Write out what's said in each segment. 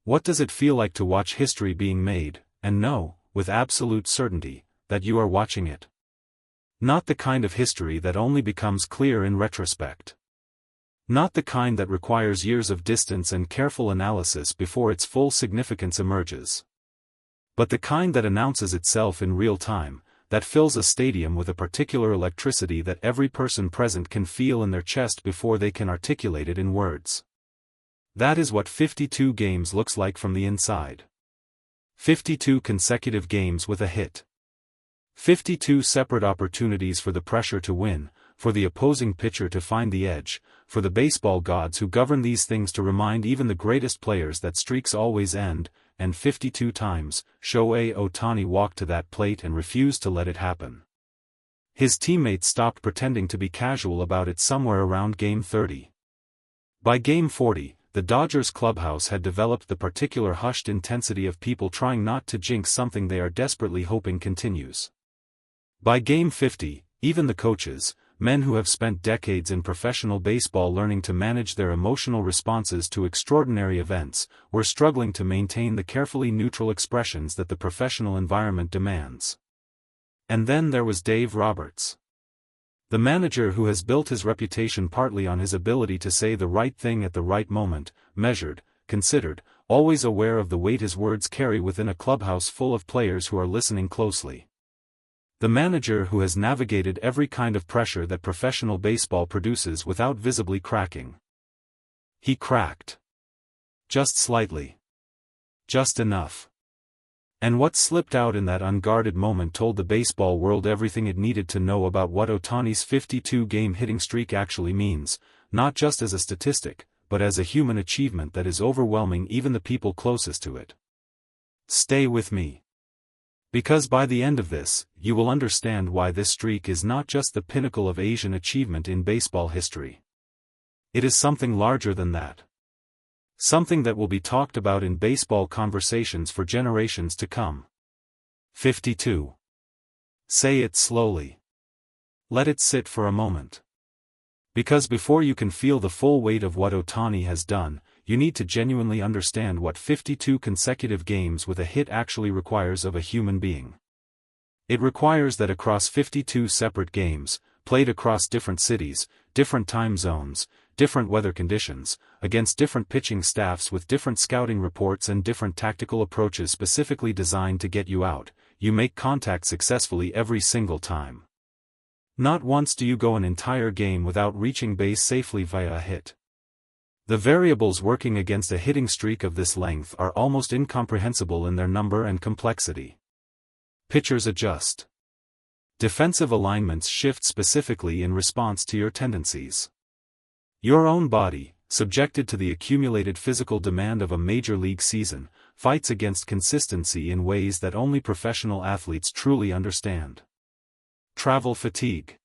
What does it feel like to watch history being made, and know, with absolute certainty, that you are watching it? Not the kind of history that only becomes clear in retrospect. Not the kind that requires years of distance and careful analysis before its full significance emerges. But the kind that announces itself in real time, that fills a stadium with a particular electricity that every person present can feel in their chest before they can articulate it in words. That is what 52 games looks like from the inside. 52 consecutive games with a hit. 52 separate opportunities for the pressure to win, for the opposing pitcher to find the edge, for the baseball gods who govern these things to remind even the greatest players that streaks always end, and 52 times, Shohei Ohtani walked to that plate and refused to let it happen. His teammates stopped pretending to be casual about it somewhere around Game 30. By Game 40, the Dodgers clubhouse had developed the particular hushed intensity of people trying not to jinx something they are desperately hoping continues. By Game 50, even the coaches, men who have spent decades in professional baseball learning to manage their emotional responses to extraordinary events, were struggling to maintain the carefully neutral expressions that the professional environment demands. And then there was Dave Roberts. The manager who has built his reputation partly on his ability to say the right thing at the right moment, measured, considered, always aware of the weight his words carry within a clubhouse full of players who are listening closely. The manager who has navigated every kind of pressure that professional baseball produces without visibly cracking. He cracked. Just slightly. Just enough. And what slipped out in that unguarded moment told the baseball world everything it needed to know about what Ohtani's 52-game hitting streak actually means, not just as a statistic, but as a human achievement that is overwhelming even the people closest to it. Stay with me. Because by the end of this, you will understand why this streak is not just the pinnacle of Asian achievement in baseball history. It is something larger than that. Something that will be talked about in baseball conversations for generations to come. 52. Say it slowly. Let it sit for a moment. Because before you can feel the full weight of what Ohtani has done, you need to genuinely understand what 52 consecutive games with a hit actually requires of a human being. It requires that across 52 separate games, played across different cities, different time zones, different weather conditions, against different pitching staffs with different scouting reports and different tactical approaches specifically designed to get you out, you make contact successfully every single time. Not once do you go an entire game without reaching base safely via a hit. The variables working against a hitting streak of this length are almost incomprehensible in their number and complexity. Pitchers adjust. Defensive alignments shift specifically in response to your tendencies. Your own body, subjected to the accumulated physical demand of a major league season, fights against consistency in ways that only professional athletes truly understand. Travel fatigue.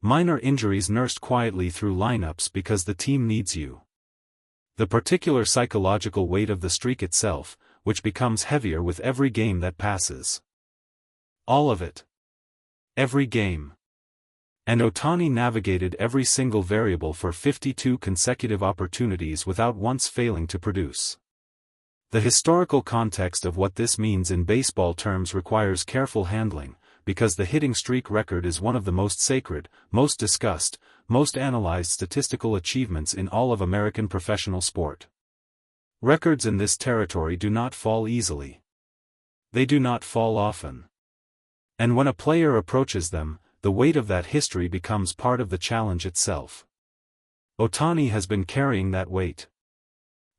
Minor injuries nursed quietly through lineups because the team needs you. The particular psychological weight of the streak itself, which becomes heavier with every game that passes. All of it. Every game. And Ohtani navigated every single variable for 52 consecutive opportunities without once failing to produce. The historical context of what this means in baseball terms requires careful handling, because the hitting streak record is one of the most sacred, most discussed, most analyzed statistical achievements in all of American professional sport. Records in this territory do not fall easily. They do not fall often. And when a player approaches them, the weight of that history becomes part of the challenge itself. Ohtani has been carrying that weight.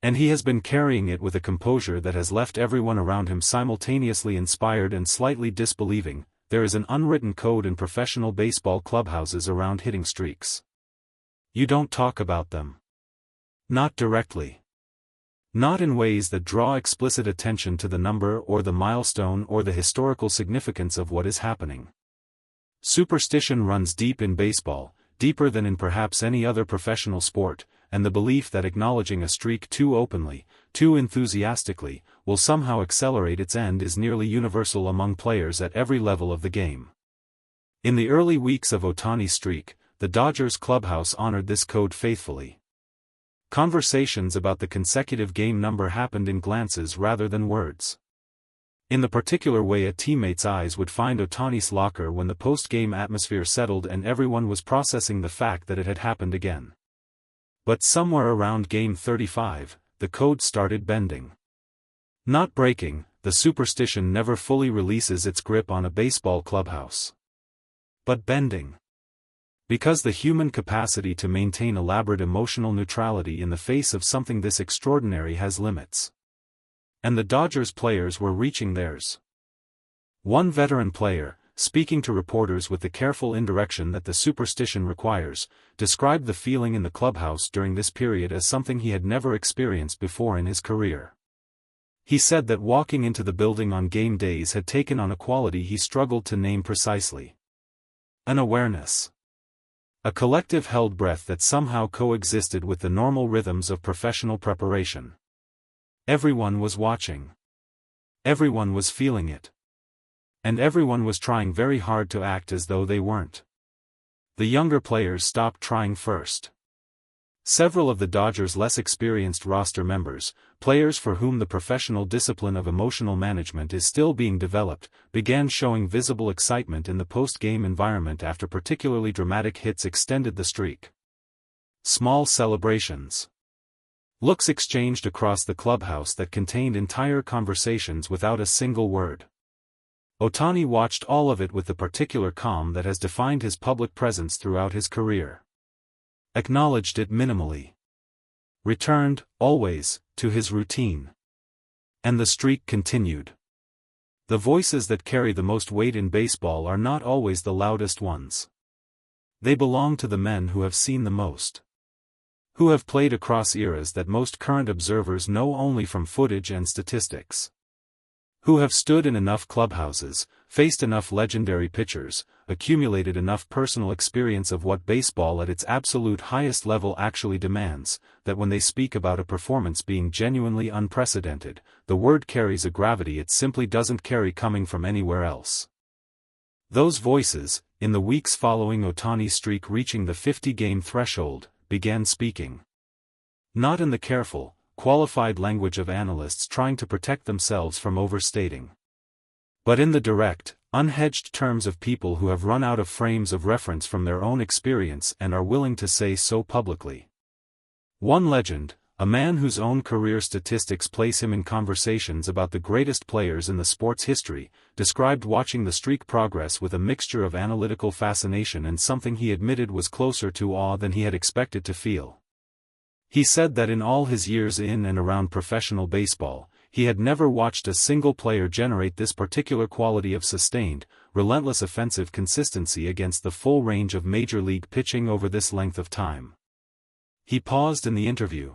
And he has been carrying it with a composure that has left everyone around him simultaneously inspired and slightly disbelieving. There is an unwritten code in professional baseball clubhouses around hitting streaks. You don't talk about them. Not directly. Not in ways that draw explicit attention to the number or the milestone or the historical significance of what is happening. Superstition runs deep in baseball, deeper than in perhaps any other professional sport, and the belief that acknowledging a streak too openly, too enthusiastically, will somehow accelerate its end is nearly universal among players at every level of the game. In the early weeks of Ohtani's streak, the Dodgers clubhouse honored this code faithfully. Conversations about the consecutive game number happened in glances rather than words. In the particular way a teammate's eyes would find Ohtani's locker when the post-game atmosphere settled and everyone was processing the fact that it had happened again. But somewhere around Game 35, the code started bending. Not breaking, the superstition never fully releases its grip on a baseball clubhouse. But bending. Because the human capacity to maintain elaborate emotional neutrality in the face of something this extraordinary has limits. And the Dodgers players were reaching theirs. One veteran player, speaking to reporters with the careful indirection that the superstition requires, described the feeling in the clubhouse during this period as something he had never experienced before in his career. He said that walking into the building on game days had taken on a quality he struggled to name precisely. An awareness. A collective held breath that somehow coexisted with the normal rhythms of professional preparation. Everyone was watching. Everyone was feeling it. And everyone was trying very hard to act as though they weren't. The younger players stopped trying first. Several of the Dodgers' less experienced roster members, players for whom the professional discipline of emotional management is still being developed, began showing visible excitement in the post-game environment after particularly dramatic hits extended the streak. Small celebrations. Looks exchanged across the clubhouse that contained entire conversations without a single word. Ohtani watched all of it with the particular calm that has defined his public presence throughout his career. Acknowledged it minimally. Returned, always, to his routine. And the streak continued. The voices that carry the most weight in baseball are not always the loudest ones. They belong to the men who have seen the most. Who have played across eras that most current observers know only from footage and statistics. Who have stood in enough clubhouses, faced enough legendary pitchers, accumulated enough personal experience of what baseball at its absolute highest level actually demands, that when they speak about a performance being genuinely unprecedented, the word carries a gravity it simply doesn't carry coming from anywhere else. Those voices, in the weeks following Ohtani's streak reaching the 50-game threshold, began speaking. Not in the careful, qualified language of analysts trying to protect themselves from overstating. But in the direct, unhedged terms of people who have run out of frames of reference from their own experience and are willing to say so publicly. One legend, a man whose own career statistics place him in conversations about the greatest players in the sport's history, described watching the streak progress with a mixture of analytical fascination and something he admitted was closer to awe than he had expected to feel. He said that in all his years in and around professional baseball, he had never watched a single player generate this particular quality of sustained, relentless offensive consistency against the full range of major league pitching over this length of time. He paused in the interview.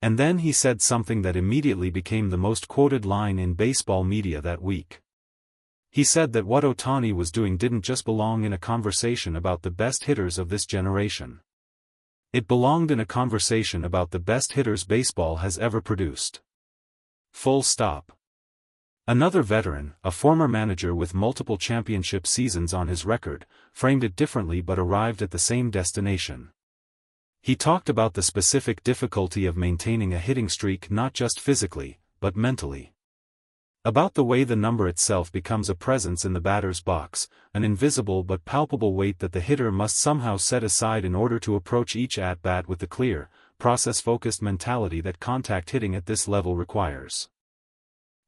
And then he said something that immediately became the most quoted line in baseball media that week. He said that what Ohtani was doing didn't just belong in a conversation about the best hitters of this generation. It belonged in a conversation about the best hitters baseball has ever produced. Full stop. Another veteran, a former manager with multiple championship seasons on his record, framed it differently but arrived at the same destination. He talked about the specific difficulty of maintaining a hitting streak not just physically, but mentally. About the way the number itself becomes a presence in the batter's box, an invisible but palpable weight that the hitter must somehow set aside in order to approach each at-bat with the clear, process-focused mentality that contact hitting at this level requires.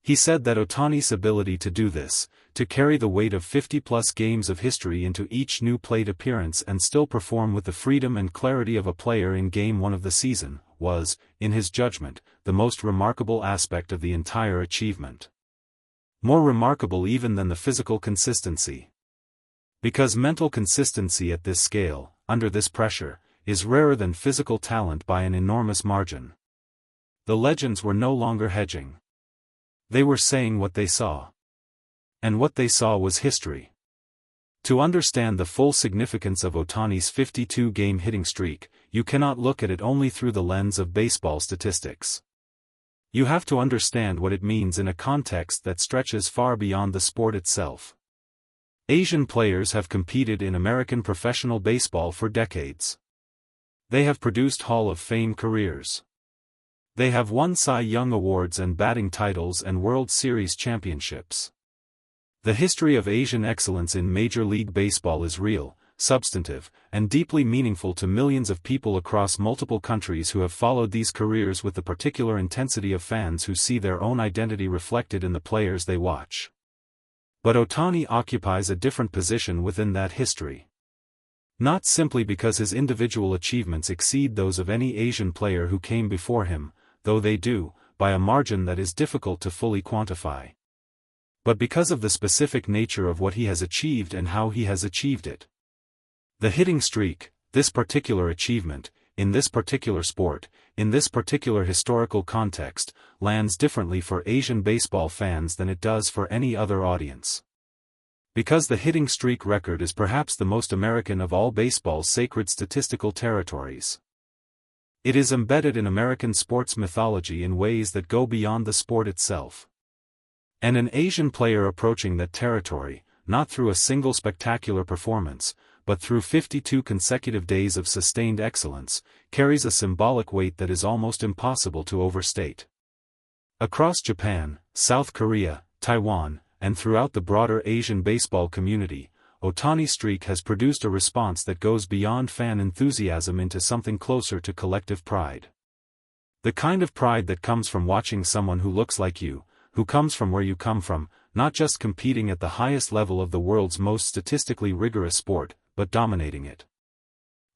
He said that Ohtani's ability to do this, to carry the weight of 50-plus games of history into each new plate appearance and still perform with the freedom and clarity of a player in Game 1 of the season, was, in his judgment, the most remarkable aspect of the entire achievement. More remarkable even than the physical consistency. Because mental consistency at this scale, under this pressure, is rarer than physical talent by an enormous margin. The legends were no longer hedging. They were saying what they saw. And what they saw was history. To understand the full significance of Ohtani's 52-game hitting streak, you cannot look at it only through the lens of baseball statistics. You have to understand what it means in a context that stretches far beyond the sport itself. Asian players have competed in American professional baseball for decades. They have produced Hall of Fame careers. They have won Cy Young awards and batting titles and World Series championships. The history of Asian excellence in Major League Baseball is real, substantive, and deeply meaningful to millions of people across multiple countries who have followed these careers with the particular intensity of fans who see their own identity reflected in the players they watch. But Ohtani occupies a different position within that history. Not simply because his individual achievements exceed those of any Asian player who came before him, though they do, by a margin that is difficult to fully quantify. But because of the specific nature of what he has achieved and how he has achieved it. The hitting streak, this particular achievement, in this particular sport, in this particular historical context, lands differently for Asian baseball fans than it does for any other audience. Because the hitting streak record is perhaps the most American of all baseball's sacred statistical territories. It is embedded in American sports mythology in ways that go beyond the sport itself. And an Asian player approaching that territory, not through a single spectacular performance, but through 52 consecutive days of sustained excellence, carries a symbolic weight that is almost impossible to overstate. Across Japan, South Korea, Taiwan, and throughout the broader Asian baseball community, Ohtani's streak has produced a response that goes beyond fan enthusiasm into something closer to collective pride. The kind of pride that comes from watching someone who looks like you, who comes from where you come from, not just competing at the highest level of the world's most statistically rigorous sport, but dominating it.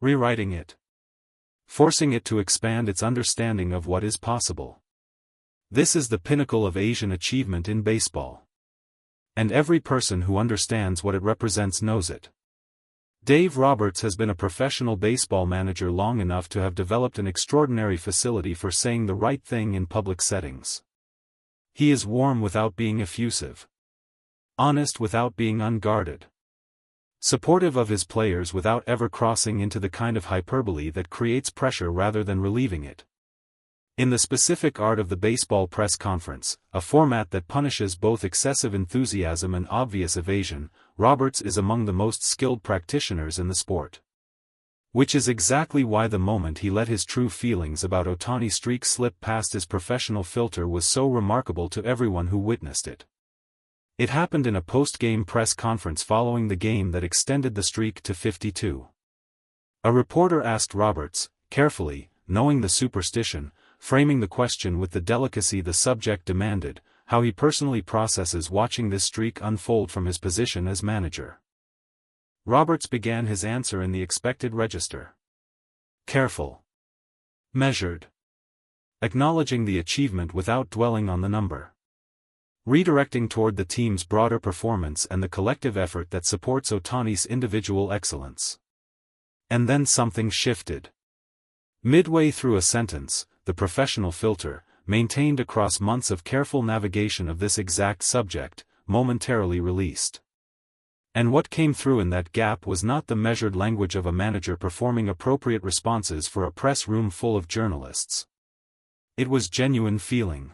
Rewriting it. Forcing it to expand its understanding of what is possible. This is the pinnacle of Asian achievement in baseball. And every person who understands what it represents knows it. Dave Roberts has been a professional baseball manager long enough to have developed an extraordinary facility for saying the right thing in public settings. He is warm without being effusive. Honest without being unguarded. Supportive of his players without ever crossing into the kind of hyperbole that creates pressure rather than relieving it. In the specific art of the baseball press conference, a format that punishes both excessive enthusiasm and obvious evasion, Roberts is among the most skilled practitioners in the sport. Which is exactly why the moment he let his true feelings about Ohtani's streak slip past his professional filter was so remarkable to everyone who witnessed it. It happened in a post-game press conference following the game that extended the streak to 52. A reporter asked Roberts, carefully, knowing the superstition, framing the question with the delicacy the subject demanded, how he personally processes watching this streak unfold from his position as manager. Roberts began his answer in the expected register. Careful. Measured. Acknowledging the achievement without dwelling on the number. Redirecting toward the team's broader performance and the collective effort that supports Ohtani's individual excellence. And then something shifted. Midway through a sentence, the professional filter, maintained across months of careful navigation of this exact subject, momentarily released. And what came through in that gap was not the measured language of a manager performing appropriate responses for a press room full of journalists. It was genuine feeling.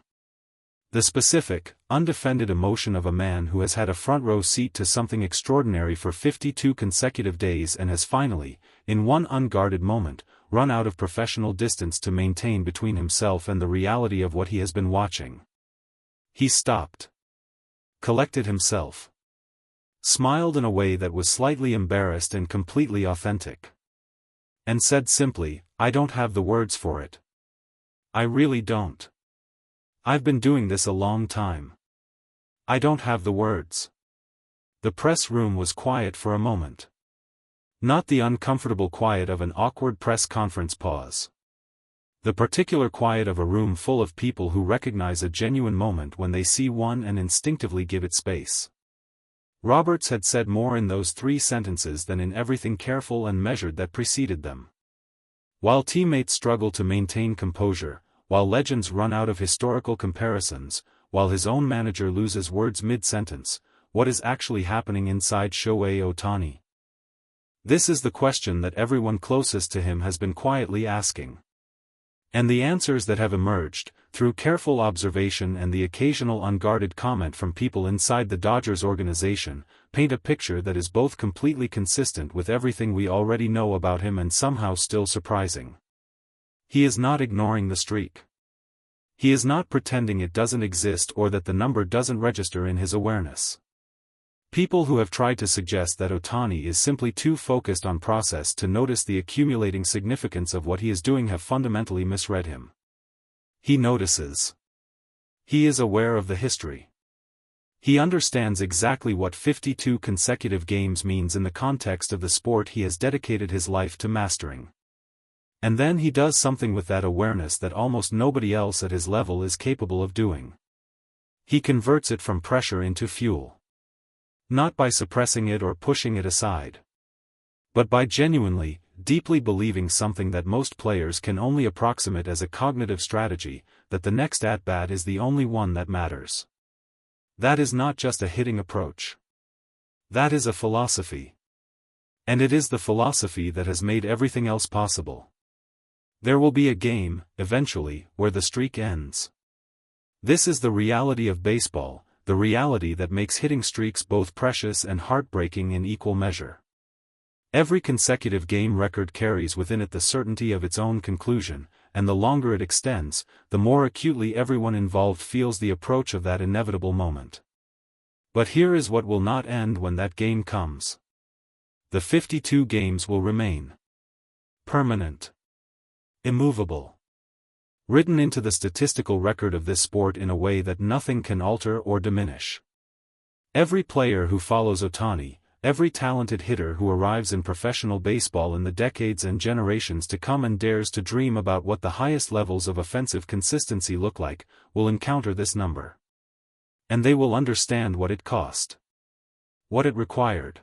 The specific, undefended emotion of a man who has had a front row seat to something extraordinary for 52 consecutive days and has finally, in one unguarded moment, run out of professional distance to maintain between himself and the reality of what he has been watching. He stopped. Collected himself. Smiled in a way that was slightly embarrassed and completely authentic. And said simply, "I don't have the words for it. I really don't. I've been doing this a long time. I don't have the words." The press room was quiet for a moment. Not the uncomfortable quiet of an awkward press conference pause. The particular quiet of a room full of people who recognize a genuine moment when they see one and instinctively give it space. Roberts had said more in those 3 sentences than in everything careful and measured that preceded them. While teammates struggle to maintain composure, while legends run out of historical comparisons, while his own manager loses words mid-sentence, what is actually happening inside Shohei Ohtani? This is the question that everyone closest to him has been quietly asking. And the answers that have emerged, through careful observation and the occasional unguarded comment from people inside the Dodgers organization, paint a picture that is both completely consistent with everything we already know about him and somehow still surprising. He is not ignoring the streak. He is not pretending it doesn't exist or that the number doesn't register in his awareness. People who have tried to suggest that Ohtani is simply too focused on process to notice the accumulating significance of what he is doing have fundamentally misread him. He notices. He is aware of the history. He understands exactly what 52 consecutive games means in the context of the sport he has dedicated his life to mastering. And then he does something with that awareness that almost nobody else at his level is capable of doing. He converts it from pressure into fuel. Not by suppressing it or pushing it aside, but by genuinely, deeply believing something that most players can only approximate as a cognitive strategy, that the next at-bat is the only one that matters. That is not just a hitting approach. That is a philosophy. And it is the philosophy that has made everything else possible. There will be a game, eventually, where the streak ends. This is the reality of baseball, the reality that makes hitting streaks both precious and heartbreaking in equal measure. Every consecutive game record carries within it the certainty of its own conclusion, and the longer it extends, the more acutely everyone involved feels the approach of that inevitable moment. But here is what will not end when that game comes. The 52 games will remain permanent. Immovable. Written into the statistical record of this sport in a way that nothing can alter or diminish. Every player who follows Ohtani, every talented hitter who arrives in professional baseball in the decades and generations to come and dares to dream about what the highest levels of offensive consistency look like, will encounter this number. And they will understand what it cost. What it required.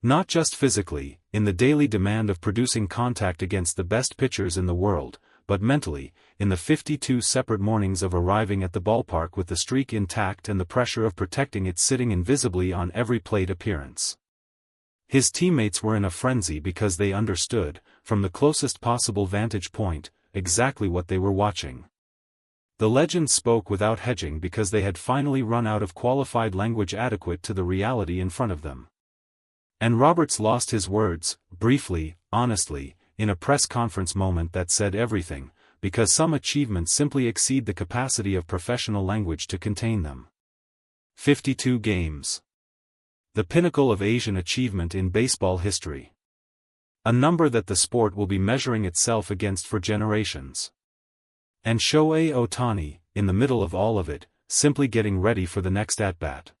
Not just physically, in the daily demand of producing contact against the best pitchers in the world, but mentally, in the 52 separate mornings of arriving at the ballpark with the streak intact and the pressure of protecting it sitting invisibly on every plate appearance. His teammates were in a frenzy because they understood, from the closest possible vantage point, exactly what they were watching. The legends spoke without hedging because they had finally run out of qualified language adequate to the reality in front of them. And Roberts lost his words, briefly, honestly, in a press conference moment that said everything, because some achievements simply exceed the capacity of professional language to contain them. 52 games. The pinnacle of Asian achievement in baseball history. A number that the sport will be measuring itself against for generations. And Shohei Ohtani, in the middle of all of it, simply getting ready for the next at-bat.